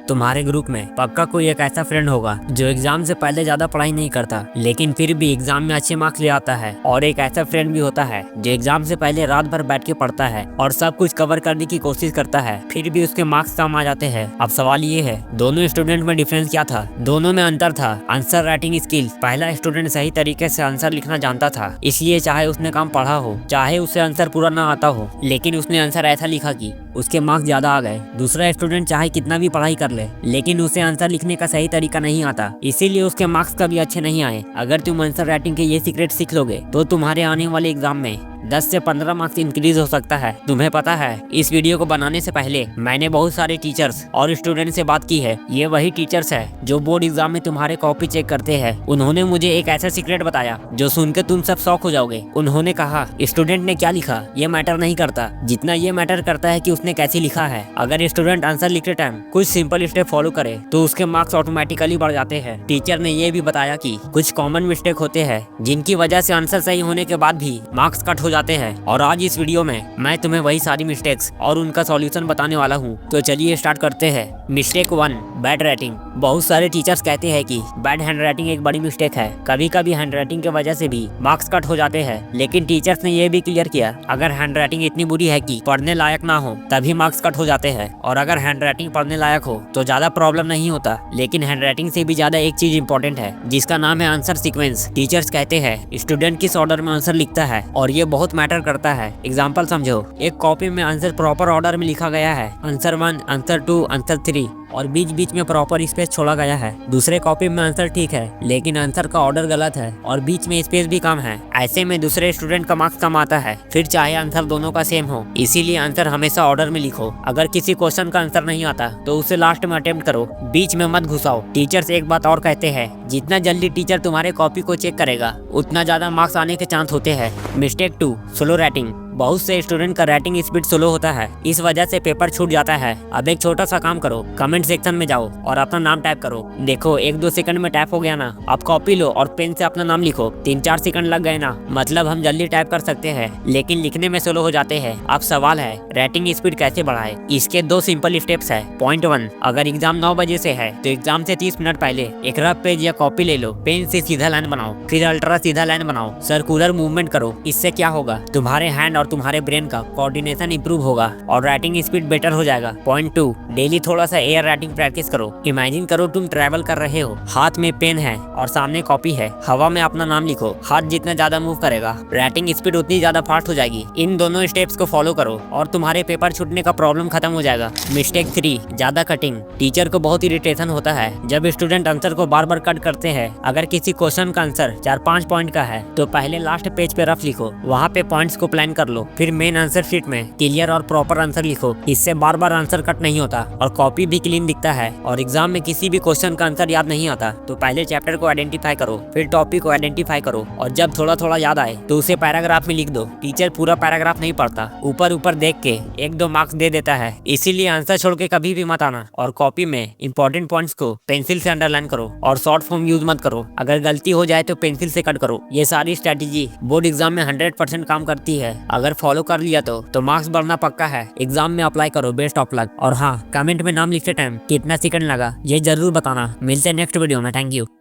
तुम्हारे ग्रुप में पक्का कोई एक ऐसा फ्रेंड होगा जो एग्जाम से पहले ज्यादा पढ़ाई नहीं करता लेकिन फिर भी एग्जाम में अच्छे मार्क्स ले आता है, और एक ऐसा फ्रेंड भी होता है जो एग्जाम से पहले रात भर बैठ के पढ़ता है और सब कुछ कवर करने की कोशिश करता है, फिर भी उसके मार्क्स कम आ जाते हैं। अब सवाल ये है, दोनों स्टूडेंट में डिफरेंस क्या था? दोनों में अंतर था आंसर राइटिंग स्किल। पहला स्टूडेंट सही तरीके से आंसर लिखना जानता था, इसलिए चाहे उसने कम पढ़ा हो, चाहे उसे आंसर पूरा ना आता हो, लेकिन उसने आंसर ऐसा लिखा कि उसके मार्क्स ज्यादा आ गए। दूसरा स्टूडेंट चाहे कितना भी पढ़ाई कर ले लेकिन उसे आंसर लिखने का सही तरीका नहीं आता, इसीलिए उसके मार्क्स कभी अच्छे नहीं आए। अगर तुम आंसर राइटिंग के ये सीक्रेट सीख लोगे तो तुम्हारे आने वाले एग्जाम में 10 से 15 मार्क्स इंक्रीज हो सकता है। तुम्हें पता है, इस वीडियो को बनाने से पहले मैंने बहुत सारे टीचर्स और स्टूडेंट से बात की है। ये वही टीचर्स है जो बोर्ड एग्जाम में तुम्हारे कॉपी चेक करते हैं। उन्होंने मुझे एक ऐसा सीक्रेट बताया जो सुनकर तुम सब शॉक हो जाओगे। उन्होंने कहा स्टूडेंट ने क्या लिखा ये मैटर नहीं करता, जितना ये मैटर करता है कि उसने कैसे लिखा है। अगर स्टूडेंट आंसर लिखते टाइम कुछ सिंपल स्टेप फॉलो करे तो उसके मार्क्स ऑटोमेटिकली बढ़ जाते हैं। टीचर ने ये भी बताया कि कुछ कॉमन मिस्टेक होते हैं जिनकी वजह से आंसर सही होने के बाद भी मार्क्स कट हो जाते हैं, और आज इस वीडियो में मैं तुम्हें वही सारी मिस्टेक्स और उनका सॉल्यूशन बताने वाला हूँ। तो चलिए स्टार्ट करते हैं। Mistake 1, bad writing. बहुत सारे टीचर्स कहते हैं कि बैड हैंड राइटिंग एक बड़ी मिस्टेक है। कभी कभी हैंड राइटिंग की वजह से भी मार्क्स कट हो जाते हैं, लेकिन टीचर्स ने यह भी क्लियर किया अगर हैंड राइटिंग इतनी बुरी है कि पढ़ने लायक ना हो तभी मार्क्स कट हो जाते हैं, और अगर हैंड राइटिंग पढ़ने लायक हो तो ज्यादा प्रॉब्लम नहीं होता। लेकिन हैंड राइटिंग से भी ज्यादा एक चीज इंपॉर्टेंट है जिसका नाम है आंसर सीक्वेंस। टीचर्स कहते हैं स्टूडेंट किस ऑर्डर में आंसर लिखता है और ये बहुत मैटर करता है। एग्जाम्पल समझो, एक कॉपी में आंसर प्रॉपर ऑर्डर में लिखा गया है, आंसर 1, आंसर 2, आंसर 3, और बीच बीच में प्रॉपर स्पेस छोड़ा गया है। दूसरे कॉपी में आंसर ठीक है लेकिन आंसर का ऑर्डर गलत है और बीच में स्पेस भी कम है। ऐसे में दूसरे स्टूडेंट का मार्क्स कम आता है, फिर चाहे आंसर दोनों का सेम हो। इसीलिए आंसर हमेशा ऑर्डर में लिखो। अगर किसी क्वेश्चन का आंसर नहीं आता तो उसे लास्ट में अटेम्प्ट करो, बीच में मत घुसाओ। टीचर्स एक बात और कहते हैं, जितना जल्दी टीचर तुम्हारे कॉपी को चेक करेगा उतना ज्यादा मार्क्स आने के चांस होते हैं। Mistake 2, slow writing. बहुत से स्टूडेंट का राइटिंग स्पीड स्लो होता है, इस वजह से पेपर छूट जाता है। अब एक छोटा सा काम करो, कमेंट सेक्शन में जाओ और अपना नाम टाइप करो। देखो 1-2 सेकंड में टाइप हो गया ना। अब कॉपी लो और पेन से अपना नाम लिखो। 3-4 सेकंड लग गए ना, मतलब हम जल्दी टाइप कर सकते हैं लेकिन लिखने में स्लो हो जाते हैं। अब सवाल है राइटिंग स्पीड कैसे बढ़ाए? इसके 2 सिंपल स्टेप्स है। पॉइंट 1, अगर एग्जाम 9 बजे से है तो एग्जाम से 30 मिनट पहले एक रफ पेज या कॉपी ले लो, पेन से सीधा लाइन बनाओ, फिर अल्ट्रा सीधा लाइन बनाओ, सर्कुलर मूवमेंट करो। इससे क्या होगा, तुम्हारे हैंड और तुम्हारे ब्रेन का कोऑर्डिनेशन इंप्रूव होगा और राइटिंग स्पीड बेटर हो जाएगा। पॉइंट 2, डेली थोड़ा सा एयर राइटिंग प्रैक्टिस करो। इमेजिन करो तुम ट्रैवल कर रहे हो, हाथ में पेन है और सामने कॉपी है, हवा में अपना नाम लिखो। हाथ जितना ज्यादा मूव करेगा राइटिंग स्पीड उतनी ज्यादा फास्ट हो जाएगी। इन दोनों स्टेप्स को फॉलो करो और तुम्हारे पेपर छूटने का प्रॉब्लम खत्म हो जाएगा। मिस्टेक 3, ज्यादा कटिंग। टीचर को बहुत इरिटेशन होता है जब स्टूडेंट आंसर को बार बार कट करते हैं। अगर किसी क्वेश्चन का आंसर 4-5 पॉइंट का है तो पहले लास्ट पेज पे रफ लिखो, वहाँ पे पॉइंट्स को प्लान कर लो, फिर मेन आंसर शीट में क्लियर और प्रॉपर आंसर लिखो। इससे बार बार आंसर कट नहीं होता और कॉपी भी क्लीन दिखता है। और एग्जाम में किसी भी क्वेश्चन का आंसर याद नहीं आता तो पहले चैप्टर को आइडेंटिफाई करो, फिर टॉपिक को आइडेंटिफाई करो, और जब थोड़ा थोड़ा याद आए तो उसे पैराग्राफ में लिख दो। टीचर पूरा पैराग्राफ नहीं पढ़ता, ऊपर ऊपर देख के 1-2 मार्क्स दे देता है, इसीलिए आंसर छोड़ के कभी भी मत आना। और कॉपी में इंपॉर्टेंट पॉइंट्स को पेंसिल से अंडरलाइन करो और शॉर्ट फॉर्म यूज मत करो। अगर गलती हो जाए तो पेंसिल से कट करो। ये सारी स्ट्रेटेजी बोर्ड एग्जाम में 100% काम करती है। अगर फॉलो कर लिया तो मार्क्स बढ़ना पक्का है। एग्जाम में अप्लाई करो। Best of luck. और हाँ, कमेंट में नाम लिखते टाइम कितना सेकंड लगा ये जरूर बताना। मिलते हैं नेक्स्ट वीडियो में। Thank you.